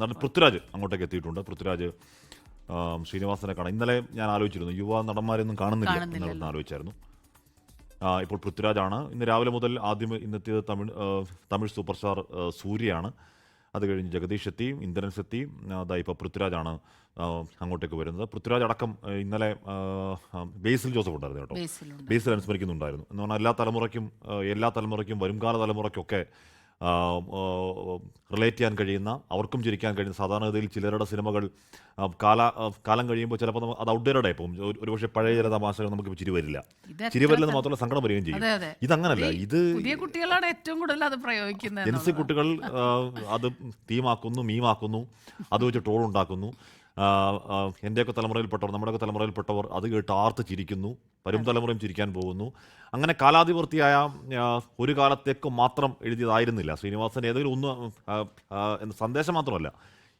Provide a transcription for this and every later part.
നടൻ പൃഥ്വിരാജ് അങ്ങോട്ടേക്ക് എത്തിയിട്ടുണ്ട്. പൃഥ്വിരാജ് ശ്രീനിവാസനെ കാണാം. ഇന്നലെ ഞാൻ ആലോചിച്ചിരുന്നു, യുവ നടന്മാരെയൊന്നും കാണുന്നില്ല എന്നുള്ളത് ആലോചിച്ചായിരുന്നു. ഇപ്പോൾ പൃഥ്വിരാജാണ്. ഇന്ന് രാവിലെ മുതൽ ആദ്യം ഇന്നെത്തിയത് തമിഴ് സൂപ്പർ സ്റ്റാർ സൂര്യയാണ്. അത് കഴിഞ്ഞ് ജഗദീഷ് എത്തി, ഇന്ദ്രൻസ് എത്തി. അതാ ഇപ്പോൾ പൃഥ്വിരാജാണ് അങ്ങോട്ടേക്ക് വരുന്നത്. പൃഥ്വിരാജ് അടക്കം ഇന്നലെ ബേസിൽ ജോസഫ് ഉണ്ടായിരുന്നു കേട്ടോ. ബേസിൽ അനുസ്മരിക്കുന്നുണ്ടായിരുന്നു. എന്ന് പറഞ്ഞാൽ എല്ലാ തലമുറയ്ക്കും വരുംകാല തലമുറയ്ക്കൊക്കെ റിലേറ്റ് ചെയ്യാൻ കഴിയുന്ന, അവർക്കും ചിരിക്കാൻ കഴിയുന്ന, സാധാരണഗതിയിൽ ചിലരുടെ സിനിമകൾ കാലം കഴിയുമ്പോൾ ചിലപ്പോൾ അത് ഔട്ട്ഡേറ്റഡ് ആയി പോകും. ഒരുപക്ഷെ പഴയ ചില തമാശകൾ നമുക്ക് ചിരി വരില്ലെന്ന് മാത്രമല്ല സങ്കടം വരികയും ചെയ്യും. ഇതങ്ങനല്ല. ഇത് കുട്ടികളാണ് ഏറ്റവും കൂടുതൽ അത് പ്രയോഗിക്കുന്നത്. ജെൻസി കുട്ടികൾ അത് തീമാക്കുന്നു, മീമാക്കുന്നു, അത് വെച്ച് ട്രോൾ ഉണ്ടാക്കുന്നു. എൻ്റെയൊക്കെ തലമുറയിൽപ്പെട്ടവർ, നമ്മുടെയൊക്കെ തലമുറയിൽപ്പെട്ടവർ അത് കേട്ട് ആർത്ത് ചിരിക്കുന്നു. വരും തലമുറയും ചിരിക്കാൻ പോകുന്നു. അങ്ങനെ കാലാതിവർത്തിയായ ഒരു കാലത്തേക്ക് മാത്രം എഴുതിയതായിരുന്നില്ല ശ്രീനിവാസൻ. ഏതെങ്കിലും ഒന്ന് സന്ദേശം മാത്രമല്ല,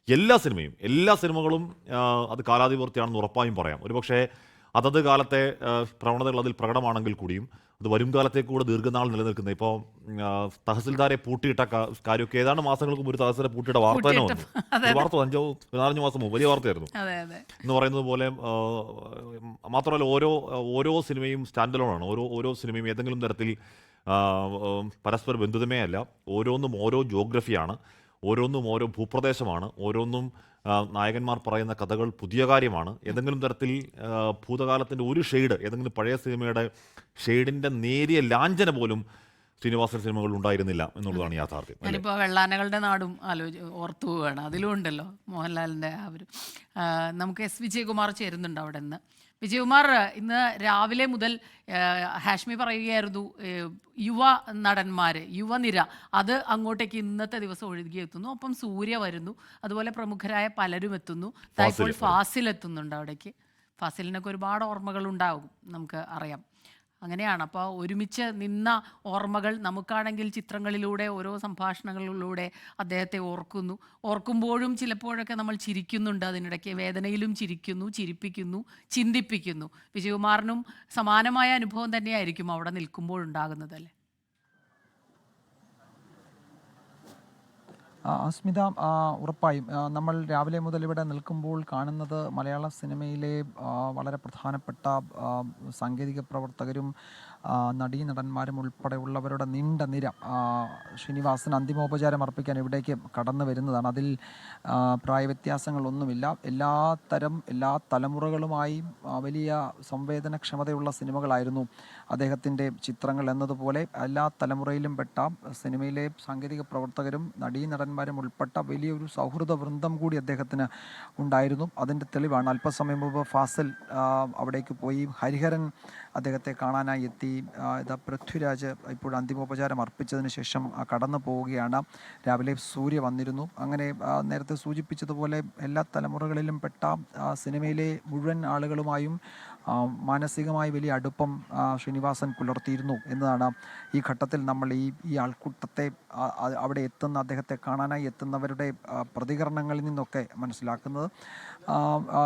എല്ലാ സിനിമകളും അത് കാലാതിവർത്തിയാണെന്ന് ഉറപ്പായും പറയാം. ഒരുപക്ഷെ അതത് കാലത്തെ പ്രവണതകൾ അതിൽ പ്രകടമാണെങ്കിൽ കൂടിയും അത് വരും കാലത്തേക്ക് കൂടെ ദീർഘനാൾ നിലനിൽക്കുന്നത്. ഇപ്പോൾ തഹസിൽദാരെ പൂട്ടിയിട്ട കാര്യമൊക്കെ ഏതാണ്ട് മാസങ്ങൾക്ക് ഒരു തഹസിലെ പൂട്ടിയിട്ട വാർത്ത തന്നെ വന്നു. വാർത്ത 5-4 മാസം മുമ്പ് വലിയ വാർത്തയായിരുന്നു എന്ന് പറയുന്നത് പോലെ. മാത്രമല്ല ഓരോ സിനിമയും സ്റ്റാൻഡ് അലോൺ ആണ്. ഓരോ സിനിമയും ഏതെങ്കിലും തരത്തിൽ പരസ്പര ബന്ധിതമേ അല്ല. ഓരോന്നും ഓരോ ജോഗ്രഫിയാണ്, ഓരോന്നും ഓരോ ഭൂപ്രദേശമാണ്, ഓരോന്നും നായകന്മാർ പറയുന്ന കഥകൾ പുതിയ കാര്യമാണ്. ഏതെങ്കിലും തരത്തിൽ ഭൂതകാലത്തിൻ്റെ ഒരു ഷെയ്ഡ്, ഏതെങ്കിലും പഴയ സിനിമയുടെ ഷെയ്ഡിൻ്റെ നേരിയ ലാഞ്ചന പോലും ശ്രീനിവാസൻ സിനിമകൾ ഉണ്ടായിരുന്നില്ല എന്നുള്ളതാണ് യാഥാർത്ഥ്യം. ഞാനിപ്പോൾ വെള്ളാനകളുടെ നാടും ഓർത്തു പോവുകയാണ്. അതിലും ഉണ്ടല്ലോ മോഹൻലാലിൻ്റെ നമുക്ക് എസ് വിജയകുമാർ ചേരുന്നുണ്ട് അവിടെ നിന്ന്. വിജയകുമാർ, ഇന്ന് രാവിലെ മുതൽ ഹാഷ്മി പറയുകയായിരുന്നു, യുവ നടന്മാർ, യുവനിര അത് അങ്ങോട്ടേക്ക് ഇന്നത്തെ ദിവസം ഒഴുകി എത്തുന്നു. ഒപ്പം സൂര്യ വരുന്നു, അതുപോലെ പ്രമുഖരായ പലരും എത്തുന്നു. ഇപ്പോൾ ഫാസിൽ എത്തുന്നുണ്ട് അവിടേക്ക്. ഫാസിലിനൊക്കെ ഒരുപാട് ഓർമ്മകൾ ഉണ്ടാകും, നമുക്ക് അറിയാം. അങ്ങനെയാണ്. അപ്പോൾ ഒരുമിച്ച് നിന്ന ഓർമ്മകൾ നമുക്കാണെങ്കിൽ ചിത്രങ്ങളിലൂടെ, ഓരോ സംഭാഷണങ്ങളിലൂടെ അദ്ദേഹത്തെ ഓർക്കുമ്പോഴും ചിലപ്പോഴൊക്കെ നമ്മൾ ചിരിക്കുന്നുണ്ട്. അതിനിടയ്ക്ക് വേദനയിലും ചിരിക്കുന്നു, ചിരിപ്പിക്കുന്നു, ചിന്തിപ്പിക്കുന്നു. വിജയകുമാറിനും സമാനമായ അനുഭവം തന്നെയായിരിക്കും അവിടെ നിൽക്കുമ്പോഴുണ്ടാകുന്നതല്ലേ? അസ്മിത, ഉറപ്പായും നമ്മൾ രാവിലെ മുതൽ ഇവിടെ നിൽക്കുമ്പോൾ കാണുന്നത് മലയാള സിനിമയിലെ വളരെ പ്രധാനപ്പെട്ട സാങ്കേതിക പ്രവർത്തകരും നടീനടന്മാരും ഉൾപ്പെടെയുള്ളവരുടെ നീണ്ട നിര ശ്രീനിവാസന് അന്തിമോപചാരം അർപ്പിക്കാൻ ഇവിടേക്ക് കടന്നു വരുന്നതാണ്. അതിൽ പ്രായവ്യത്യാസങ്ങളൊന്നുമില്ല. എല്ലാ തലമുറകളുമായി വലിയ സംവേദനക്ഷമതയുള്ള സിനിമകളായിരുന്നു അദ്ദേഹത്തിൻ്റെ ചിത്രങ്ങൾ എന്നതുപോലെ എല്ലാ തലമുറയിലും പെട്ട സിനിമയിലെ സാങ്കേതിക പ്രവർത്തകരും നടീനടന്മാരും ഉൾപ്പെട്ട വലിയൊരു സൗഹൃദ വൃന്ദം കൂടി അദ്ദേഹത്തിന് ഉണ്ടായിരുന്നു. അതിൻ്റെ തെളിവാണ് അല്പസമയം മുമ്പ് ഫാസിൽ അവിടേക്ക് പോയി. ഹരിഹരൻ അദ്ദേഹത്തെ കാണാനായി എത്തി. പൃഥ്വിരാജ് ഇപ്പോൾ അന്തിമോപചാരം അർപ്പിച്ചതിന് ശേഷം കടന്നു പോവുകയാണ്. രാവിലെ സൂര്യ വന്നിരുന്നു. അങ്ങനെ നേരത്തെ സൂചിപ്പിച്ചതുപോലെ എല്ലാ തലമുറകളിലും പെട്ട സിനിമയിലെ മുഴുവൻ ആളുകളുമായും മാനസികമായി വലിയ അടുപ്പം ശ്രീനിവാസൻ പുലർത്തിയിരുന്നു എന്നതാണ് ഈ ഘട്ടത്തിൽ നമ്മൾ ഈ ആൾക്കൂട്ടത്തെ അവിടെ അദ്ദേഹത്തെ കാണാനായി എത്തുന്നവരുടെ പ്രതികരണങ്ങളിൽ നിന്നൊക്കെ മനസ്സിലാക്കുന്നത്.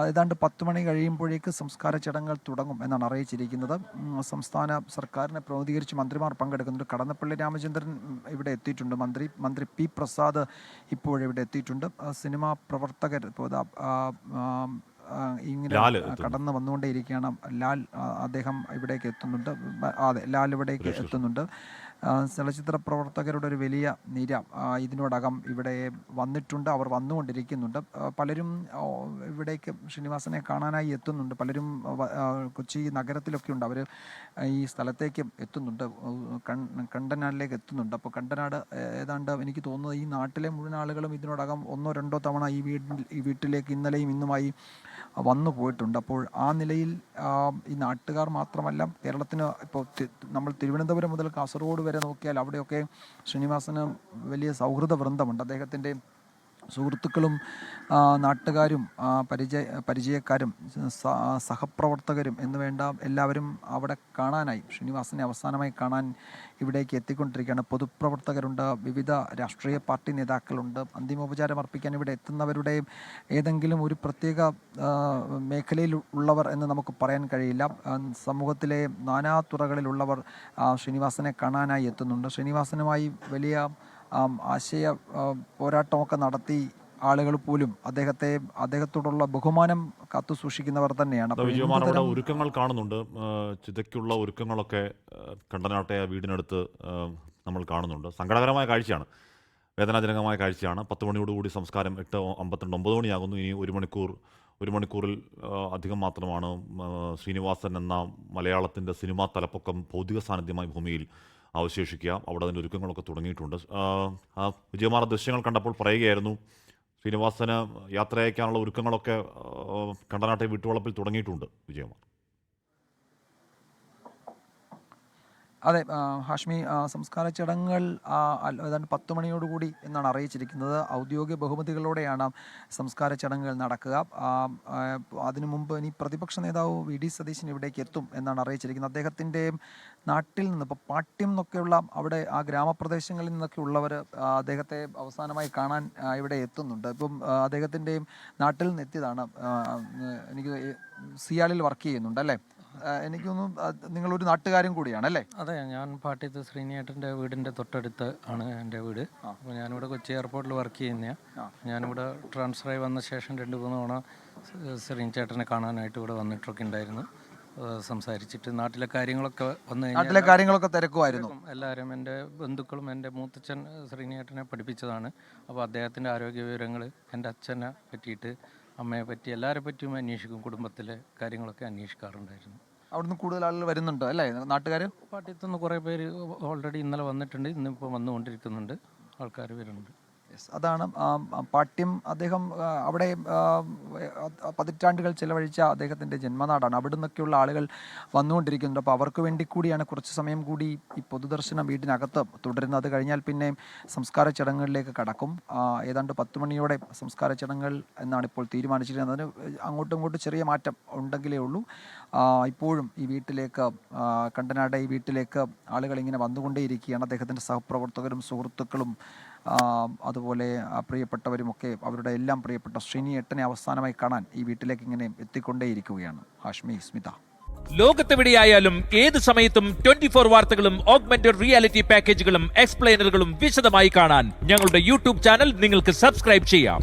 ഏതാണ്ട് 10 മണി കഴിയുമ്പോഴേക്ക് സംസ്കാര ചടങ്ങുകൾ തുടങ്ങും എന്നാണ് അറിയിച്ചിരിക്കുന്നത്. സംസ്ഥാന സർക്കാരിനെ പ്രതിനിധീകരിച്ച് മന്ത്രിമാർ പങ്കെടുക്കുന്നുണ്ട്. കടന്നപ്പള്ളി രാമചന്ദ്രൻ ഇവിടെ എത്തിയിട്ടുണ്ട്. മന്ത്രി പി പ്രസാദ് ഇപ്പോഴിവിടെ എത്തിയിട്ടുണ്ട്. സിനിമാ പ്രവർത്തകർ ഇപ്പോൾ ഇങ്ങനെ കടന്നു വന്നുകൊണ്ടേയിരിക്കുകയാണ്. അദ്ദേഹം ഇവിടേക്ക് എത്തുന്നുണ്ട്. അതെ, ലാൽ ഇവിടേക്ക് എത്തുന്നുണ്ട്. ചലച്ചിത്ര പ്രവർത്തകരുടെ ഒരു വലിയ നിര ഇതിനോടകം ഇവിടെ വന്നിട്ടുണ്ട്. അവർ വന്നുകൊണ്ടിരിക്കുന്നുണ്ട്. പലരും ഇവിടേക്ക് ശ്രീനിവാസനെ കാണാനായി എത്തുന്നുണ്ട്. പലരും കൊച്ചി നഗരത്തിലൊക്കെ ഉണ്ട്. അവർ ഈ സ്ഥലത്തേക്ക് എത്തുന്നുണ്ട്, കണ്ടനാടിലേക്ക് എത്തുന്നുണ്ട്. അപ്പോൾ കണ്ടനാട് ഏതാണ്ട് എനിക്ക് തോന്നുന്നത് ഈ നാട്ടിലെ മുഴുവൻ ആളുകളും ഇതിനോടകം 1-2 തവണ ഈ വീട്ടിലേക്ക് ഇന്നലെയും ഇന്നുമായി വന്നു പോയിട്ടുണ്ട്. അപ്പോൾ ആ നിലയിൽ ഈ നാട്ടുകാർ മാത്രമല്ല, കേരളത്തിന് ഇപ്പോൾ നമ്മൾ തിരുവനന്തപുരം മുതൽ കാസർഗോഡ് വരെ നോക്കിയാൽ അവിടെയൊക്കെ ശ്രീനിവാസന് വലിയ സൗഹൃദ വൃന്ദമുണ്ട്. അദ്ദേഹത്തിൻ്റെ സുഹൃത്തുക്കളും നാട്ടുകാരും പരിചയക്കാരും സഹപ്രവർത്തകരും എന്ന് വേണ്ട എല്ലാവരും അവിടെ കാണാനായി, ശ്രീനിവാസനെ അവസാനമായി കാണാൻ ഇവിടേക്ക് എത്തിക്കൊണ്ടിരിക്കുകയാണ്. പൊതുപ്രവർത്തകരുണ്ട്, വിവിധ രാഷ്ട്രീയ പാർട്ടി നേതാക്കളുണ്ട്. അന്തിമോപചാരം അർപ്പിക്കാൻ ഇവിടെ എത്തുന്നവരുടെ ഏതെങ്കിലും ഒരു പ്രത്യേക മേഖലയിൽ ഉള്ളവർ എന്ന് നമുക്ക് പറയാൻ കഴിയില്ല. സമൂഹത്തിലെ നാനാതുറകളിലുള്ളവർ ശ്രീനിവാസനെ കാണാനായി എത്തുന്നുണ്ട്. ശ്രീനിവാസനുമായി വലിയ ആശയ പോരാട്ടമൊക്കെ നടത്തി ആളുകൾ പോലും അദ്ദേഹത്തോടുള്ള ബഹുമാനം കാത്തു സൂക്ഷിക്കുന്നവർ തന്നെയാണ്. അപ്പോൾ വിജയകുമാർ അവിടെ എന്തുതരം ഒരുക്കങ്ങൾ കാണുന്നുണ്ട്. ചിതയ്ക്കുള്ള ഒരുക്കങ്ങളൊക്കെ കണ്ടനാട്ടെ വീടിനടുത്ത് നമ്മൾ കാണുന്നുണ്ട്. സങ്കടകരമായ കാഴ്ചയാണ്, വേദനാജനകമായ കാഴ്ചയാണ്. 10 മണിയോടുകൂടി സംസ്കാരം 8:52 9 മണിയാകുന്നു. ഇനി ഒരു മണിക്കൂറിൽ അധികം മാത്രമാണ് ശ്രീനിവാസൻ എന്ന മലയാളത്തിൻ്റെ സിനിമാ തലപ്പൊക്കം ഭൗതിക സാന്നിധ്യമായി ഭൂമിയിൽ അവശേഷിക്കുക. അവിടെ അതിൻ്റെ ഒരുക്കങ്ങളൊക്കെ തുടങ്ങിയിട്ടുണ്ട്. വിജയകുമാർ ദൃശ്യങ്ങൾ കണ്ടപ്പോൾ പറയുകയായിരുന്നു, ശ്രീനിവാസന് യാത്ര അയക്കാനുള്ള ഒരുക്കങ്ങളൊക്കെ കണ്ടനാട്ടെ വീട്ടുവളപ്പിൽ തുടങ്ങിയിട്ടുണ്ട്. വിജയകുമാർ. അതെ ഹാഷ്മി, സംസ്കാര ചടങ്ങുകൾ ഏതാണ്ട് 10 മണിയോടുകൂടി എന്നാണ് അറിയിച്ചിരിക്കുന്നത്. ഔദ്യോഗിക ബഹുമതികളോടെയാണ് സംസ്കാര ചടങ്ങുകൾ നടക്കുക. അതിനു മുമ്പ് ഇനി പ്രതിപക്ഷ നേതാവ് വി.ഡി. സതീശൻ ഇവിടേക്ക് എത്തും എന്നാണ് അറിയിച്ചിരിക്കുന്നത്. അദ്ദേഹത്തിൻ്റെ നാട്ടിൽ നിന്ന് ഇപ്പോൾ പാട്യം എന്നൊക്കെയുള്ള അവിടെ ആ ഗ്രാമപ്രദേശങ്ങളിൽ നിന്നൊക്കെ ഉള്ളവർ അദ്ദേഹത്തെ അവസാനമായി കാണാൻ ഇവിടെ എത്തുന്നുണ്ട്. ഇപ്പം അദ്ദേഹത്തിൻ്റെയും നാട്ടിൽ നിന്ന് എത്തിയതാണ്. എനിക്ക് സിയാലിൽ വർക്ക് ചെയ്യുന്നുണ്ട് അല്ലേ? എനിക്കൊന്നും നിങ്ങളൊരു നാട്ടുകാരും കൂടിയാണ് അല്ലേ? അതെ, ഞാൻ പാട്യത്ത് ശ്രീനിയേട്ടൻ്റെ വീടിൻ്റെ തൊട്ടടുത്ത് ആണ് എൻ്റെ വീട്. അപ്പോൾ ഞാനിവിടെ കൊച്ചി എയർപോർട്ടിൽ വർക്ക് ചെയ്യുന്നതാണ്. ഞാനിവിടെ ട്രാൻസ്ഫറായി വന്ന ശേഷം 2-3 തവണ ശ്രീനിച്ചേട്ടനെ കാണാനായിട്ട് ഇവിടെ വന്നിട്ടൊക്കെ ഉണ്ടായിരുന്നു. സംസാരിച്ചിട്ട് നാട്ടിലെ കാര്യങ്ങളൊക്കെ നാട്ടിലെ കാര്യങ്ങളൊക്കെ തിരക്കുമായിരുന്നു. എല്ലാവരും എൻ്റെ ബന്ധുക്കളും എൻ്റെ മൂത്തച്ഛൻ ശ്രീനിയേട്ടനെ പഠിപ്പിച്ചതാണ്. അപ്പോൾ അദ്ദേഹത്തിൻ്റെ ആരോഗ്യ വിവരങ്ങൾ, എൻ്റെ അച്ഛനെ പറ്റിയിട്ട്, അമ്മയെ പറ്റി, എല്ലാവരെ പറ്റിയും അന്വേഷിക്കും. കുടുംബത്തിലെ കാര്യങ്ങളൊക്കെ അന്വേഷിക്കാറുണ്ടായിരുന്നു. അവിടുന്ന് കൂടുതൽ ആളുകൾ വരുന്നുണ്ട് അല്ലേ നാട്ടുകാർ? പാട്യത്തുനിന്ന് കുറേ പേര് ഓൾറെഡി ഇന്നലെ വന്നിട്ടുണ്ട്, ഇന്നിപ്പോൾ വന്നുകൊണ്ടിരിക്കുന്നുണ്ട്, ആൾക്കാർ വരുന്നുണ്ട്. അതാണ് പാട്യം. അദ്ദേഹം അവിടെ പതിറ്റാണ്ടുകൾ ചെലവഴിച്ച അദ്ദേഹത്തിൻ്റെ ജന്മനാടാണ്. അവിടെ നിന്നൊക്കെയുള്ള ആളുകൾ വന്നുകൊണ്ടിരിക്കുന്നുണ്ട്. അപ്പോൾ അവർക്ക് വേണ്ടി കൂടിയാണ് കുറച്ച് സമയം കൂടി ഈ പൊതുദർശനം വീടിനകത്ത് തുടരുന്നത്. അത് കഴിഞ്ഞാൽ പിന്നെ സംസ്കാര ചടങ്ങുകളിലേക്ക് കടക്കും. ഏതാണ്ട് 10 മണിയോടെ സംസ്കാര ചടങ്ങുകൾ എന്നാണ് ഇപ്പോൾ തീരുമാനിച്ചിരിക്കുന്നത്. അതിന് അങ്ങോട്ടും ഇങ്ങോട്ടും ചെറിയ മാറ്റം ഉണ്ടെങ്കിലേ ഉള്ളൂ. ഇപ്പോഴും ഈ വീട്ടിലേക്ക്, കണ്ടനാട്ടെ ഈ വീട്ടിലേക്ക് ആളുകൾ ഇങ്ങനെ വന്നുകൊണ്ടേയിരിക്കുകയാണ്. അദ്ദേഹത്തിൻ്റെ സഹപ്രവർത്തകരും സുഹൃത്തുക്കളും അതുപോലെ പ്രിയപ്പെട്ടവരുമൊക്കെ അവരുടെ എല്ലാം പ്രിയപ്പെട്ട ശ്രീനിയേട്ടനെ അവസാനമായി കാണാൻ ഈ വീട്ടിലേക്ക് ഇങ്ങനെ എത്തിക്കൊണ്ടേയിരിക്കുകയാണ്. ഹാഷ്മി, സ്മിത. ലോകത്തെവിടെയായാലും ഏത് സമയത്തും 24 വാർത്തകളും ഓഗ്മെന്റഡ് റിയാലിറ്റി പാക്കേജുകളും എക്സ്പ്ലെയിനറുകളും വിശദമായി കാണാൻ ഞങ്ങളുടെ യൂട്യൂബ് ചാനൽ നിങ്ങൾക്ക് സബ്സ്ക്രൈബ് ചെയ്യാം.